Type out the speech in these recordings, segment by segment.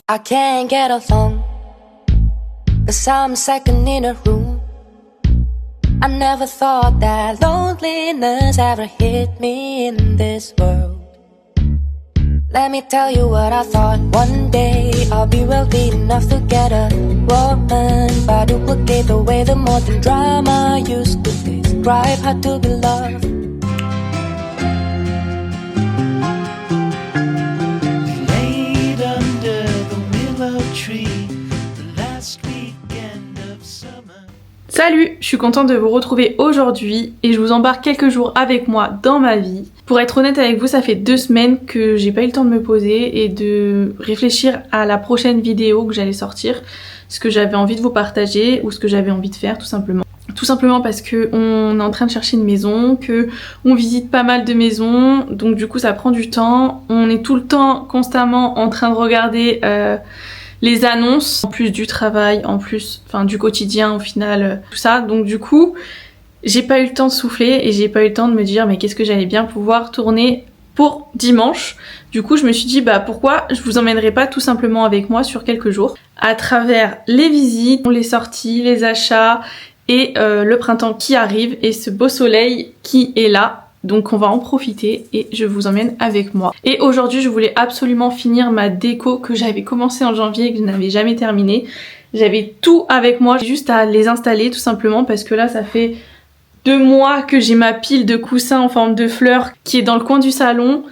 I can't get along, 'cause I'm second in a room. I never thought that loneliness ever hit me in this world. Let me tell you what I thought. One day I'll be wealthy enough to get a woman, but duplicate the way the modern drama used to describe how to be loved. Laid under the willow tree, the last weekend of summer. Salut, je suis contente de vous retrouver aujourd'hui et je vous embarque quelques jours avec moi dans ma vie. Pour être honnête avec vous, ça fait 2 semaines que j'ai pas eu le temps de me poser et de réfléchir à la prochaine vidéo que j'allais sortir, ce que j'avais envie de vous partager ou ce que j'avais envie de faire tout simplement. Tout simplement parce que on est en train de chercher une maison, que on visite pas mal de maisons, donc du coup ça prend du temps. On est tout le temps constamment en train de regarder les annonces, en plus du travail, en plus du quotidien au final, tout ça. Donc du coup, j'ai pas eu le temps de souffler et j'ai pas eu le temps de me dire mais qu'est-ce que j'allais bien pouvoir tourner pour dimanche. Du coup, je me suis dit pourquoi je vous emmènerai pas tout simplement avec moi sur quelques jours à travers les visites, les sorties, les achats et le printemps qui arrive et ce beau soleil qui est là. Donc on va en profiter et je vous emmène avec moi. Et aujourd'hui je voulais absolument finir ma déco que j'avais commencé en janvier et que je n'avais jamais terminé. J'avais tout avec moi, j'ai juste à les installer tout simplement parce que là ça fait 2 mois que j'ai ma pile de coussins en forme de fleurs qui est dans le coin du salon,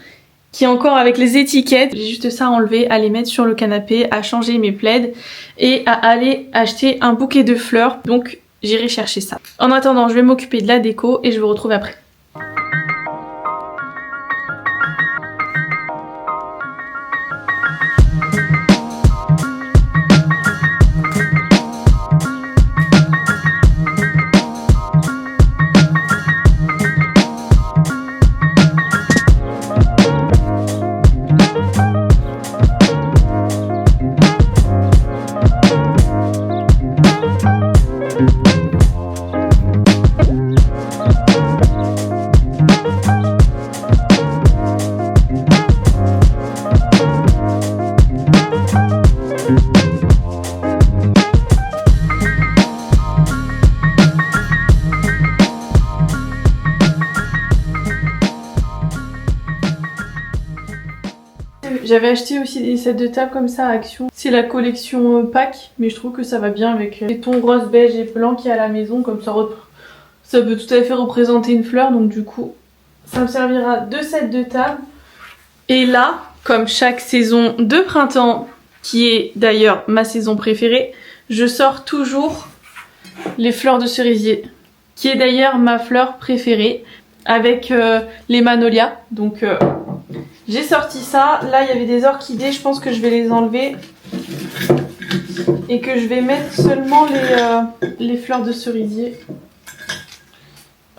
qui est encore avec les étiquettes. J'ai juste ça à enlever, à les mettre sur le canapé, à changer mes plaids et à aller acheter un bouquet de fleurs. Donc j'irai chercher ça. En attendant je vais m'occuper de la déco et je vous retrouve après. J'avais acheté aussi des sets de table comme ça à Action. C'est la collection Pâques, mais je trouve que ça va bien avec les tons rose, beige et blanc qu'il y a à la maison. Comme ça peut tout à fait représenter une fleur, donc du coup ça me servira de sets de table. Et là, comme chaque saison de printemps, qui est d'ailleurs ma saison préférée, je sors toujours les fleurs de cerisier, qui est d'ailleurs ma fleur préférée, avec les magnolias. Donc j'ai sorti ça. Là il y avait des orchidées, je pense que je vais les enlever et que je vais mettre seulement les fleurs de cerisier.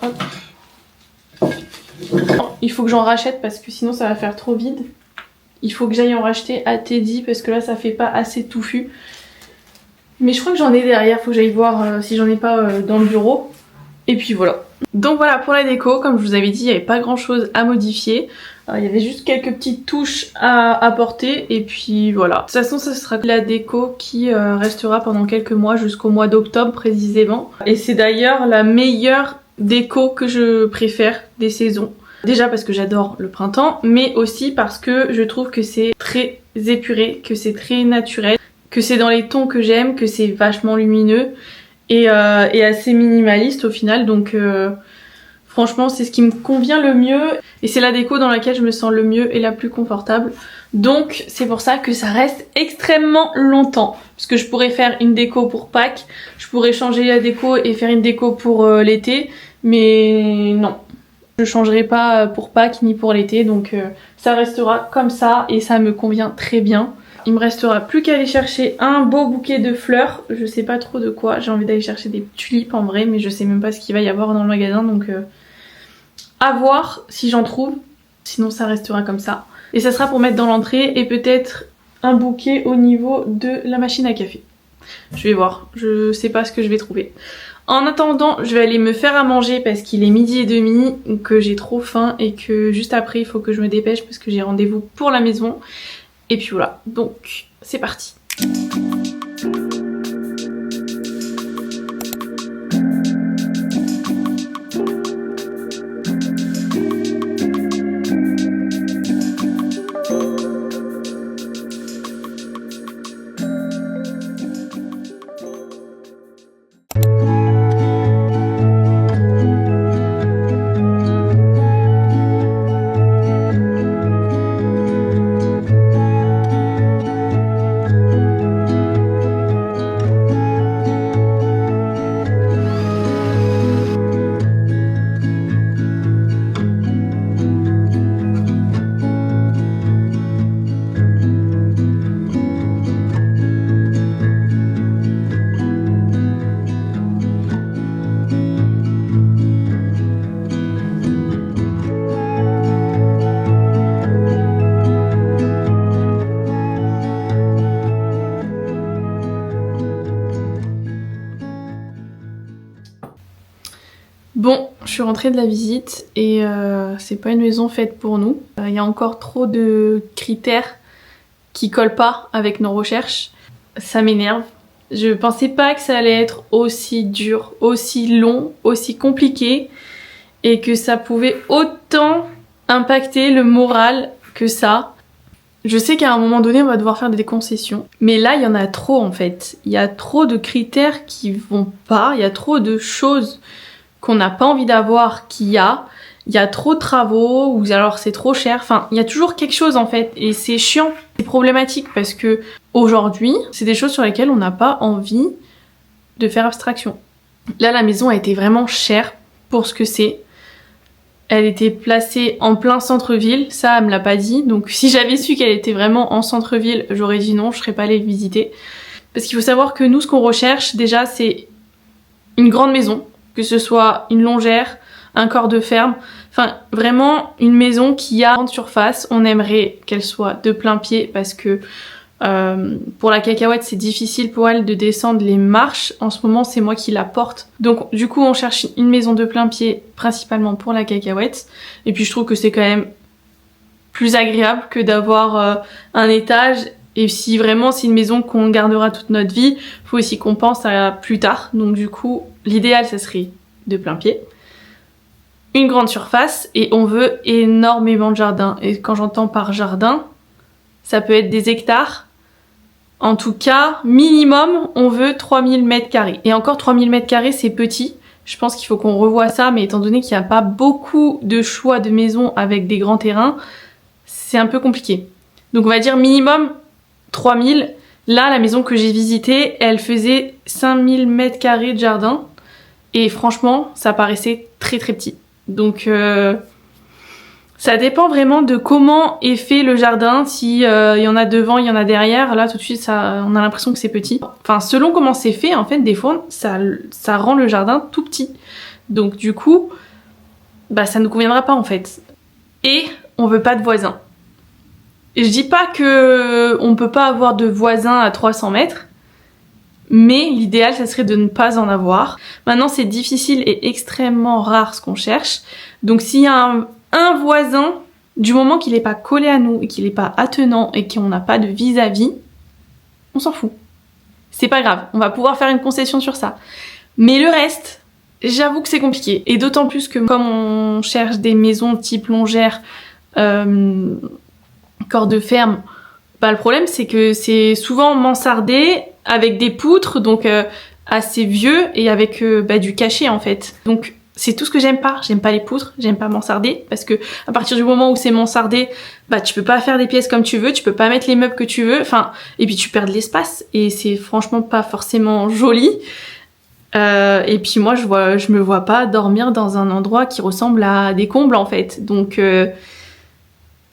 Hop. Il faut que j'en rachète parce que sinon ça va faire trop vide. Il faut que j'aille en racheter à Teddy parce que là ça fait pas assez touffu. Mais je crois que j'en ai derrière, faut que j'aille voir si j'en ai pas dans le bureau. Et puis voilà. Donc voilà pour la déco, comme je vous avais dit, il n'y avait pas grand chose à modifier. Il y avait juste quelques petites touches à apporter et puis voilà. De toute façon ça sera la déco qui restera pendant quelques mois jusqu'au mois d'octobre précisément. Et c'est d'ailleurs la meilleure déco que je préfère des saisons. Déjà parce que j'adore le printemps, mais aussi parce que je trouve que c'est très épuré, que c'est très naturel, que c'est dans les tons que j'aime, que c'est vachement lumineux et assez minimaliste au final. Donc franchement c'est ce qui me convient le mieux et c'est la déco dans laquelle je me sens le mieux et la plus confortable. Donc c'est pour ça que ça reste extrêmement longtemps. Parce que je pourrais faire une déco pour Pâques, je pourrais changer la déco et faire une déco pour l'été, mais non. Je changerai pas pour Pâques ni pour l'été, donc ça restera comme ça et ça me convient très bien. Il me restera plus qu'à aller chercher un beau bouquet de fleurs. Je sais pas trop de quoi, j'ai envie d'aller chercher des tulipes en vrai, mais je sais même pas ce qu'il va y avoir dans le magasin, donc à voir si j'en trouve. Sinon ça restera comme ça. Et ça sera pour mettre dans l'entrée et peut-être un bouquet au niveau de la machine à café. Je vais voir, je sais pas ce que je vais trouver. En attendant, je vais aller me faire à manger parce qu'il est 12h30, que j'ai trop faim et que juste après il faut que je me dépêche parce que j'ai rendez-vous pour la maison. Et puis voilà, donc c'est parti. Bon, je suis rentrée de la visite et c'est pas une maison faite pour nous. Il y a encore trop de critères qui collent pas avec nos recherches. Ça m'énerve. Je pensais pas que ça allait être aussi dur, aussi long, aussi compliqué et que ça pouvait autant impacter le moral que ça. Je sais qu'à un moment donné, on va devoir faire des concessions. Mais là, il y en a trop en fait. Il y a trop de critères qui vont pas. Il y a trop de choses qu'on n'a pas envie d'avoir qu'il y a. Il y a trop de travaux ou alors c'est trop cher. Enfin, il y a toujours quelque chose en fait. Et c'est chiant. C'est problématique parce que aujourd'hui, c'est des choses sur lesquelles on n'a pas envie de faire abstraction. Là, la maison a été vraiment chère pour ce que c'est. Elle était placée en plein centre-ville, ça elle me l'a pas dit, donc si j'avais su qu'elle était vraiment en centre-ville, j'aurais dit non, je serais pas allée le visiter. Parce qu'il faut savoir que nous, ce qu'on recherche déjà, c'est une grande maison, que ce soit une longère, un corps de ferme, enfin vraiment une maison qui a grande surface. On aimerait qu'elle soit de plein pied parce que pour la cacahuète, c'est difficile pour elle de descendre les marches. En ce moment, c'est moi qui la porte. Donc, du coup, on cherche une maison de plein pied, principalement pour la cacahuète. Et puis, je trouve que c'est quand même plus agréable que d'avoir un étage. Et si vraiment c'est une maison qu'on gardera toute notre vie, faut aussi qu'on pense à plus tard. Donc, du coup, l'idéal, ça serait de plein pied. Une grande surface et on veut énormément de jardin. Et quand j'entends par jardin, ça peut être des hectares. En tout cas, minimum, on veut 3000 m². Et encore 3000 m², c'est petit. Je pense qu'il faut qu'on revoie ça, mais étant donné qu'il n'y a pas beaucoup de choix de maisons avec des grands terrains, c'est un peu compliqué. Donc on va dire minimum 3000. Là, la maison que j'ai visitée, elle faisait 5000 m² de jardin. Et franchement, ça paraissait très très petit. Donc ça dépend vraiment de comment est fait le jardin, si y en a devant, il y en a derrière, là tout de suite on a l'impression que c'est petit. Enfin selon comment c'est fait, en fait des fois ça rend le jardin tout petit. Donc du coup, bah ça nous conviendra pas en fait. Et on veut pas de voisins. Et je dis pas que on peut pas avoir de voisins à 300 mètres, mais l'idéal ça serait de ne pas en avoir. Maintenant c'est difficile et extrêmement rare ce qu'on cherche. Donc s'il y a un voisin, du moment qu'il n'est pas collé à nous et qu'il n'est pas attenant et qu'on n'a pas de vis-à-vis, on s'en fout. C'est pas grave, on va pouvoir faire une concession sur ça. Mais le reste, j'avoue que c'est compliqué. Et d'autant plus que comme on cherche des maisons type longère, corps de ferme, bah le problème c'est que c'est souvent mansardé avec des poutres, donc assez vieux et avec du cachet en fait. Donc c'est tout ce que j'aime pas les poutres, j'aime pas mansarder parce que à partir du moment où c'est mansardé, bah tu peux pas faire des pièces comme tu veux, tu peux pas mettre les meubles que tu veux, enfin et puis tu perds de l'espace et c'est franchement pas forcément joli. Et puis moi je me vois pas dormir dans un endroit qui ressemble à des combles en fait. Donc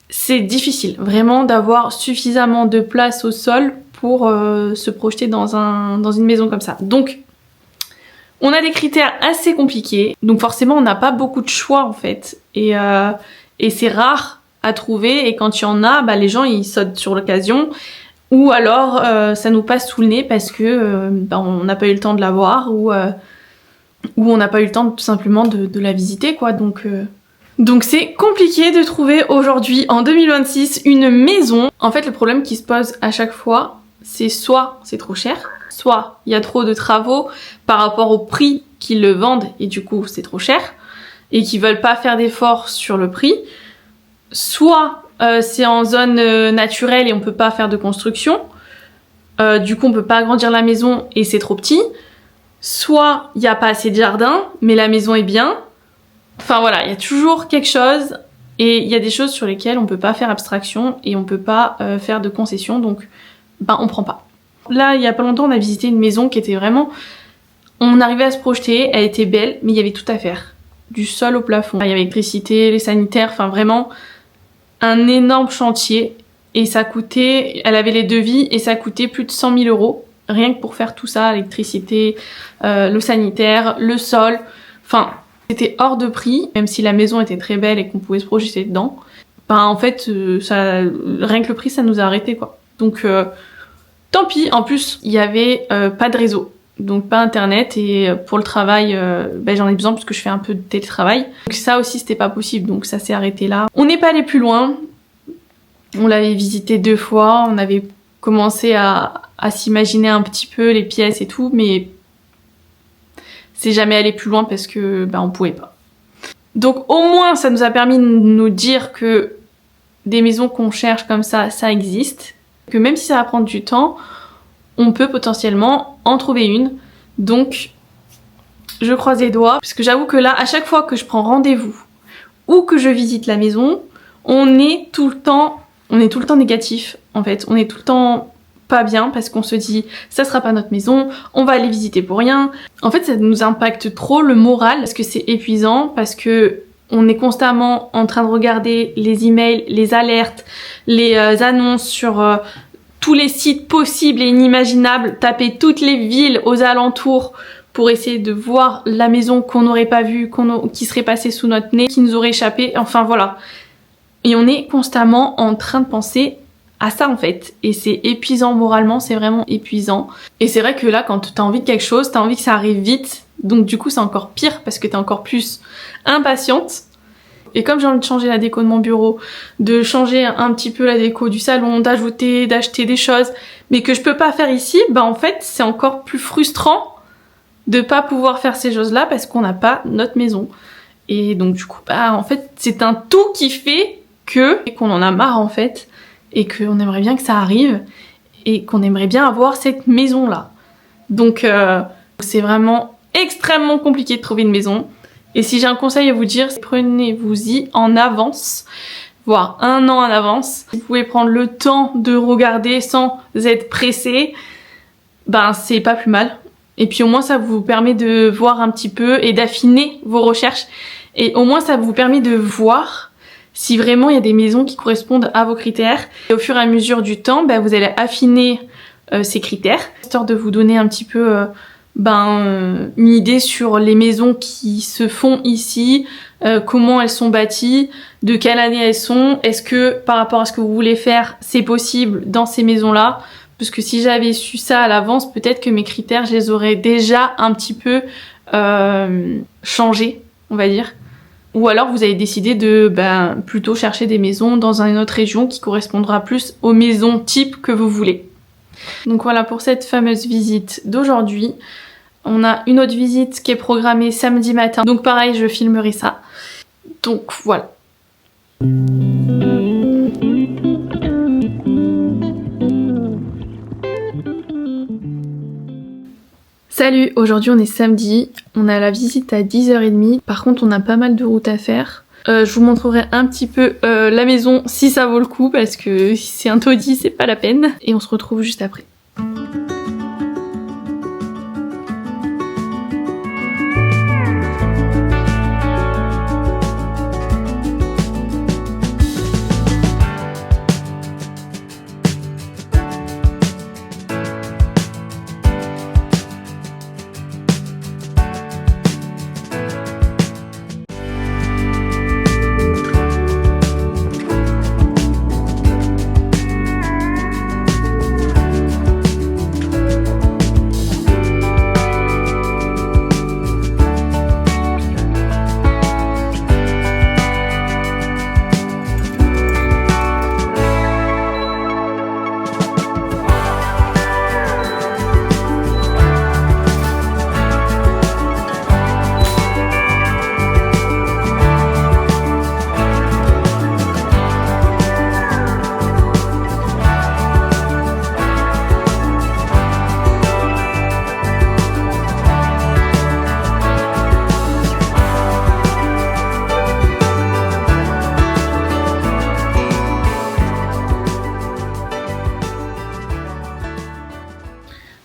c'est difficile vraiment d'avoir suffisamment de place au sol pour se projeter dans une maison comme ça. Donc on a des critères assez compliqués, donc forcément on n'a pas beaucoup de choix en fait, et c'est rare à trouver, et quand il y en a, bah, les gens ils sautent sur l'occasion, ou alors ça nous passe sous le nez parce que on n'a pas eu le temps de la voir, ou on n'a pas eu le temps tout simplement de la visiter quoi, donc c'est compliqué de trouver aujourd'hui en 2026 une maison. En fait le problème qui se pose à chaque fois, c'est soit c'est trop cher, soit il y a trop de travaux par rapport au prix qu'ils le vendent et du coup c'est trop cher et qu'ils veulent pas faire d'efforts sur le prix, soit c'est en zone naturelle et on peut pas faire de construction, du coup on peut pas agrandir la maison et c'est trop petit, soit il y a pas assez de jardin mais la maison est bien. Enfin voilà, il y a toujours quelque chose et il y a des choses sur lesquelles on peut pas faire abstraction et on peut pas faire de concessions, donc on prend pas. Là, il y a pas longtemps, on a visité une maison qui était vraiment... On arrivait à se projeter, elle était belle, mais il y avait tout à faire. Du sol au plafond. Il y avait l'électricité, les sanitaires, enfin vraiment un énorme chantier. Et ça coûtait... Elle avait les devis et ça coûtait plus de 100 000 euros. Rien que pour faire tout ça, l'électricité, le sanitaire, le sol. Enfin, c'était hors de prix, même si la maison était très belle et qu'on pouvait se projeter dedans. En fait, rien que le prix, ça nous a arrêtés, quoi. Donc... tant pis, en plus il y avait pas de réseau, donc pas internet et pour le travail j'en ai besoin parce que je fais un peu de télétravail. Donc ça aussi c'était pas possible, donc ça s'est arrêté là. On n'est pas allé plus loin, on l'avait visité 2 fois, on avait commencé à s'imaginer un petit peu les pièces et tout, mais c'est jamais allé plus loin parce que on pouvait pas. Donc au moins ça nous a permis de nous dire que des maisons qu'on cherche comme ça existe. Que même si ça va prendre du temps, on peut potentiellement en trouver une. Donc, je croise les doigts. Parce que j'avoue que là, à chaque fois que je prends rendez-vous ou que je visite la maison, on est tout le temps négatif, en fait. On est tout le temps pas bien parce qu'on se dit, ça sera pas notre maison, on va aller visiter pour rien. En fait, ça nous impacte trop le moral parce que c'est épuisant, parce que on est constamment en train de regarder les emails, les alertes, les annonces sur tous les sites possibles et inimaginables, taper toutes les villes aux alentours pour essayer de voir la maison qu'on n'aurait pas vue, qui serait passée sous notre nez, qui nous aurait échappé, enfin voilà. Et on est constamment en train de penser à ça en fait. Et c'est épuisant moralement, c'est vraiment épuisant. Et c'est vrai que là, quand t'as envie de quelque chose, t'as envie que ça arrive vite. Donc du coup, c'est encore pire parce que t'es encore plus impatiente. Et comme j'ai envie de changer la déco de mon bureau, de changer un petit peu la déco du salon, d'acheter des choses, mais que je peux pas faire ici, en fait, c'est encore plus frustrant de pas pouvoir faire ces choses-là parce qu'on n'a pas notre maison. Et donc du coup, en fait, c'est un tout qui fait qu'on en a marre en fait, et qu'on aimerait bien que ça arrive, et qu'on aimerait bien avoir cette maison-là. Donc c'est vraiment extrêmement compliqué de trouver une maison. Et si j'ai un conseil à vous dire, prenez-vous-y en avance, voire 1 an en avance. Vous pouvez prendre le temps de regarder sans être pressé, c'est pas plus mal. Et puis au moins ça vous permet de voir un petit peu et d'affiner vos recherches. Et au moins ça vous permet de voir si vraiment il y a des maisons qui correspondent à vos critères. Et au fur et à mesure du temps, vous allez affiner ces critères, histoire de vous donner un petit peu une idée sur les maisons qui se font ici, comment elles sont bâties, de quelle année elles sont, est-ce que par rapport à ce que vous voulez faire, c'est possible dans ces maisons-là. Parce que si j'avais su ça à l'avance, peut-être que mes critères, je les aurais déjà un petit peu changés, on va dire. Ou alors vous avez décidé de plutôt chercher des maisons dans une autre région qui correspondra plus aux maisons type que vous voulez. Donc voilà pour cette fameuse visite d'aujourd'hui. On a une autre visite qui est programmée samedi matin. Donc pareil, je filmerai ça. Donc voilà. Salut, aujourd'hui on est samedi, on a la visite à 10h30, par contre on a pas mal de route à faire. Je vous montrerai un petit peu la maison si ça vaut le coup, parce que si c'est un taudis c'est pas la peine. Et on se retrouve juste après.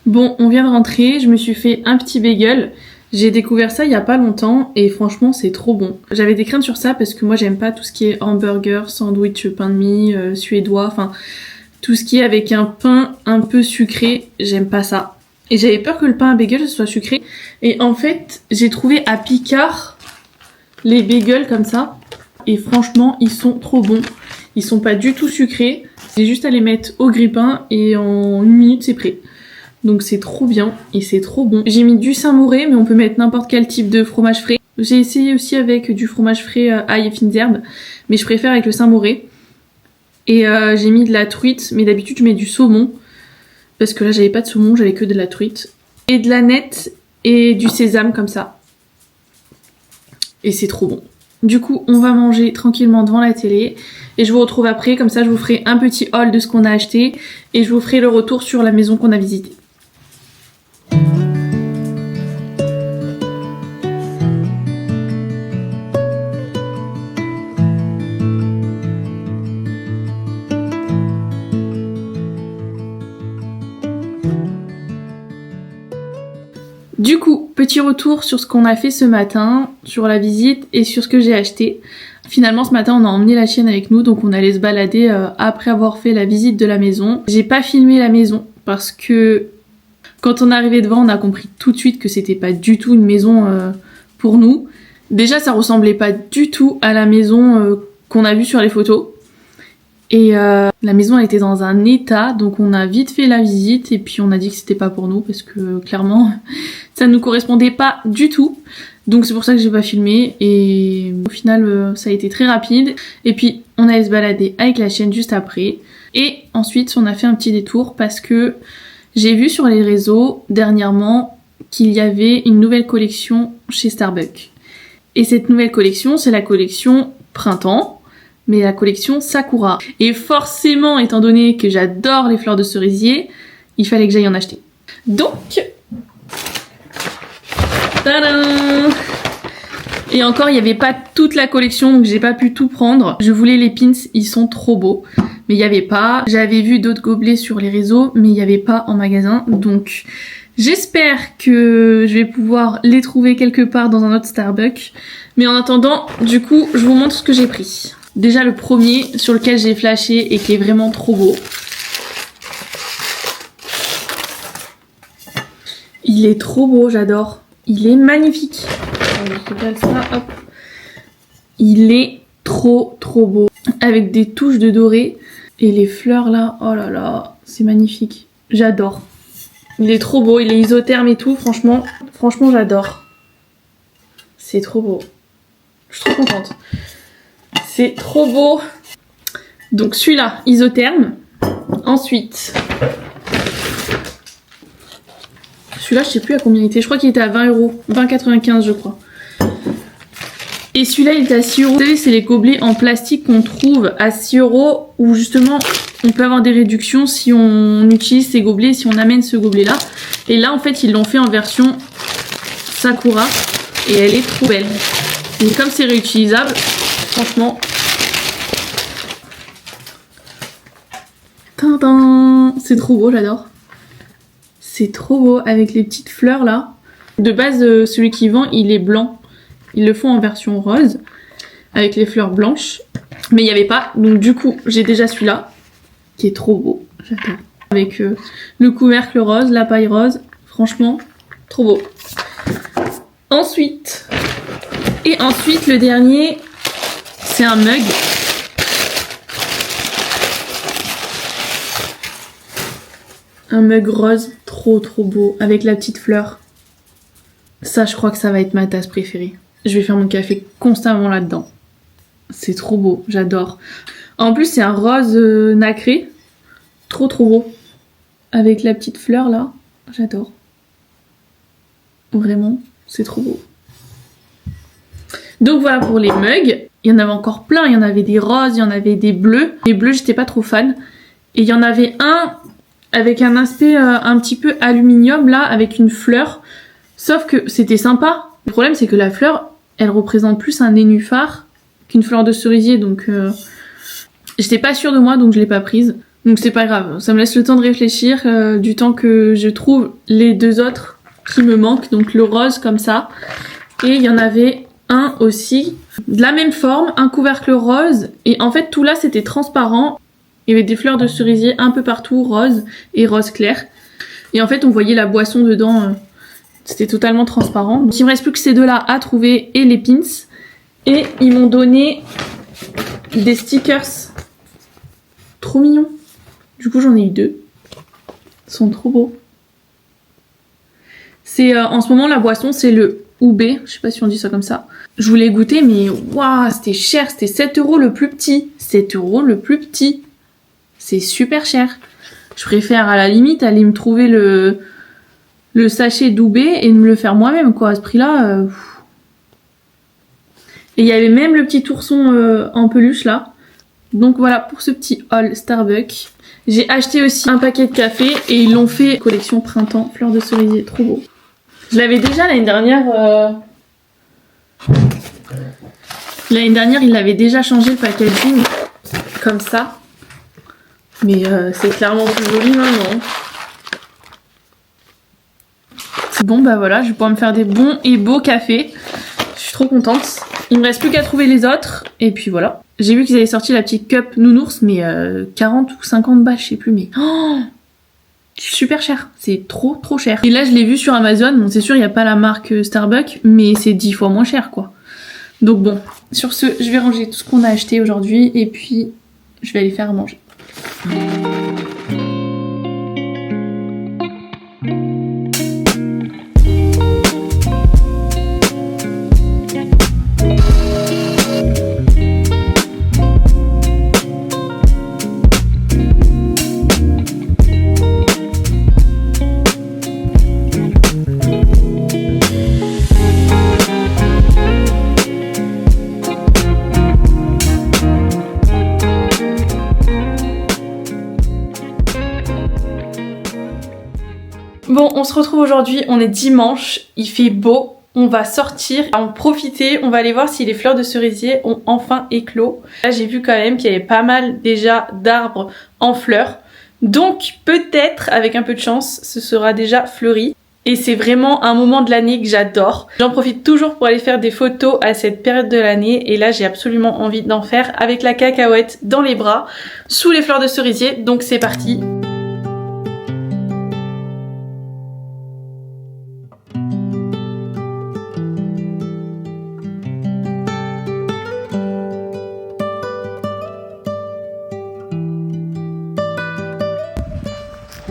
Bon, on vient de rentrer, je me suis fait un petit bagel. J'ai découvert ça il y a pas longtemps et franchement c'est trop bon. J'avais des craintes sur ça parce que moi j'aime pas tout ce qui est hamburger, sandwich, pain de mie, suédois, enfin tout ce qui est avec un pain un peu sucré, j'aime pas ça. Et j'avais peur que le pain à bagel soit sucré. Et en fait j'ai trouvé à Picard les bagels comme ça et franchement ils sont trop bons. Ils sont pas du tout sucrés, c'est juste à les mettre au grille-pain et en 1 minute c'est prêt. Donc c'est trop bien et c'est trop bon. J'ai mis du Saint-Mauré mais on peut mettre n'importe quel type de fromage frais. J'ai essayé aussi avec du fromage frais ail et fines herbes mais je préfère avec le Saint-Mauré. Et j'ai mis de la truite mais d'habitude je mets du saumon parce que là j'avais pas de saumon, j'avais que de la truite. Et de l'aneth et du sésame comme ça. Et c'est trop bon. Du coup on va manger tranquillement devant la télé et je vous retrouve après, comme ça je vous ferai un petit haul de ce qu'on a acheté et je vous ferai le retour sur la maison qu'on a visitée. Du coup, petit retour sur ce qu'on a fait ce matin, sur la visite et sur ce que j'ai acheté. Finalement ce matin on a emmené la chienne avec nous donc on allait se balader après avoir fait la visite de la maison. J'ai pas filmé la maison parce que quand on est arrivé devant on a compris tout de suite que c'était pas du tout une maison pour nous. Déjà ça ressemblait pas du tout à la maison qu'on a vue sur les photos. Et la maison elle était dans un état donc on a vite fait la visite et puis on a dit que c'était pas pour nous parce que clairement ça nous correspondait pas du tout. Donc c'est pour ça que j'ai pas filmé et au final ça a été très rapide. Et puis on allait se balader avec la chienne juste après. Et ensuite on a fait un petit détour parce que j'ai vu sur les réseaux dernièrement qu'il y avait une nouvelle collection chez Starbucks. Et cette nouvelle collection c'est la collection printemps, mais la collection Sakura. Et forcément étant donné que j'adore les fleurs de cerisier, il fallait que j'aille en acheter. Donc... Tadam! Et encore il n'y avait pas toute la collection donc j'ai pas pu tout prendre. Je voulais les pins, ils sont trop beaux mais il n'y avait pas. J'avais vu d'autres gobelets sur les réseaux mais il n'y avait pas en magasin donc j'espère que je vais pouvoir les trouver quelque part dans un autre Starbucks. Mais en attendant du coup je vous montre ce que j'ai pris. Déjà le premier sur lequel j'ai flashé et qui est vraiment trop beau. Il est trop beau, j'adore. Il est magnifique. Je régale ça, hop. Il est trop beau. Avec des touches de doré. Et les fleurs là, oh là là, c'est magnifique. J'adore. Il est trop beau, il est isotherme et tout, franchement j'adore. C'est trop beau. Je suis trop contente. C'est trop beau. Donc celui-là, isotherme. Ensuite... Celui-là, je sais plus à combien il était. Je crois qu'il était à 20 €. 20,95 je crois. Et celui-là, il était à 6 €. Vous savez, c'est les gobelets en plastique qu'on trouve à 6 € où justement, on peut avoir des réductions si on utilise ces gobelets, si on amène ce gobelet-là. Et là, en fait, ils l'ont fait en version Sakura. Et elle est trop belle. Et comme c'est réutilisable, franchement... Tintin, c'est trop beau, j'adore. C'est trop beau avec les petites fleurs là. De base, celui qui vend, il est blanc. Ils le font en version rose avec les fleurs blanches. Mais il n'y avait pas. Donc du coup, j'ai déjà celui-là qui est trop beau. J'adore. Avec le couvercle rose, la paille rose. Franchement, trop beau. Ensuite, le dernier, c'est un mug. Un mug rose, trop beau, avec la petite fleur. Ça, je crois que ça va être ma tasse préférée. Je vais faire mon café constamment là-dedans. C'est trop beau, j'adore. En plus, c'est un rose nacré. Trop beau. Avec la petite fleur là, j'adore. Vraiment, c'est trop beau. Donc voilà pour les mugs. Il y en avait encore plein, il y en avait des roses, il y en avait des bleus. Les bleus, j'étais pas trop fan. Et il y en avait un... avec un aspect un petit peu aluminium là, avec une fleur. Sauf que c'était sympa. Le problème c'est que la fleur, elle représente plus un nénuphar qu'une fleur de cerisier. Donc j'étais pas sûre de moi donc je l'ai pas prise. Donc c'est pas grave, ça me laisse le temps de réfléchir, du temps que je trouve les deux autres qui me manquent. Donc le rose comme ça. Et il y en avait un aussi, de la même forme, un couvercle rose. Et en fait tout là c'était transparent. Il y avait des fleurs de cerisier un peu partout, rose et rose clair. Et en fait on voyait la boisson dedans, c'était totalement transparent. Donc il me reste plus que ces deux là à trouver et les pins. Et ils m'ont donné des stickers trop mignons. Du coup j'en ai eu 2. Ils sont trop beaux. C'est en ce moment la boisson c'est le Oubé, je sais pas si on dit ça comme ça. Je voulais goûter mais waouh, c'était cher, c'était 7 € le plus petit. 7 € le plus petit. C'est super cher. Je préfère à la limite aller me trouver le sachet d'Oubé et de me le faire moi-même quoi. À ce prix-là. Et il y avait même le petit ourson en peluche là. Donc voilà pour ce petit haul Starbucks. J'ai acheté aussi un paquet de café et ils l'ont fait collection printemps, fleurs de cerisier, trop beau. Je l'avais déjà l'année dernière. L'année dernière, il avait déjà changé le packaging comme ça. Mais c'est clairement plus joli maintenant. Bon bah voilà, je vais pouvoir me faire des bons et beaux cafés. Je suis trop contente. Il me reste plus qu'à trouver les autres. Et puis voilà. J'ai vu qu'ils avaient sorti la petite cup nounours, mais 40 ou 50 balles, je sais plus. Mais oh, super cher. C'est trop cher. Et là, je l'ai vu sur Amazon. Bon, c'est sûr, il n'y a pas la marque Starbucks, mais c'est 10 fois moins cher, quoi. Donc bon, sur ce, je vais ranger tout ce qu'on a acheté aujourd'hui. Et puis, je vais aller faire à manger. Bon, on se retrouve aujourd'hui, on est dimanche, il fait beau, on va sortir, en profiter, on va aller voir si les fleurs de cerisier ont enfin éclos. Là j'ai vu quand même qu'il y avait pas mal déjà d'arbres en fleurs, donc peut-être avec un peu de chance ce sera déjà fleuri. Et c'est vraiment un moment de l'année que j'adore. J'en profite toujours pour aller faire des photos à cette période de l'année. Et là, j'ai absolument envie d'en faire avec la cacahuète dans les bras, sous les fleurs de cerisier. Donc c'est parti.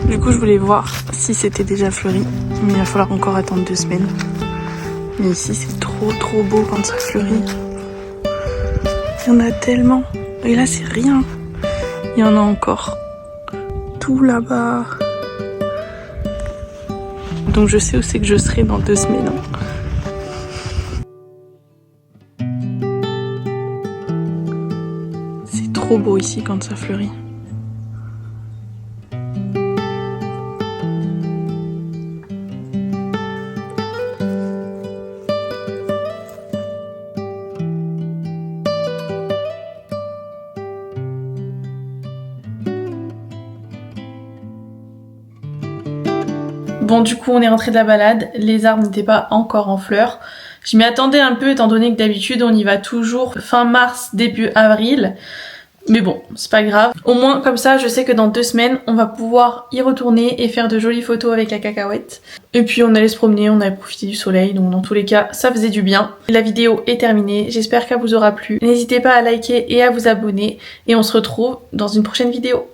Du coup je voulais voir si c'était déjà fleuri, mais il va falloir encore attendre 2 semaines. Mais ici c'est trop beau quand ça fleurit. Il y en a tellement. Et là c'est rien. Il y en a encore tout là-bas. Donc je sais où c'est que je serai dans 2 semaines. C'est trop beau ici quand ça fleurit. Bon du coup on est rentré de la balade, les arbres n'étaient pas encore en fleurs. Je m'y attendais un peu étant donné que d'habitude on y va toujours fin mars, début avril. Mais bon, c'est pas grave. Au moins comme ça je sais que dans 2 semaines on va pouvoir y retourner et faire de jolies photos avec la cacahuète. Et puis on allait se promener, on allait profiter du soleil, donc dans tous les cas ça faisait du bien. La vidéo est terminée, j'espère qu'elle vous aura plu. N'hésitez pas à liker et à vous abonner et on se retrouve dans une prochaine vidéo.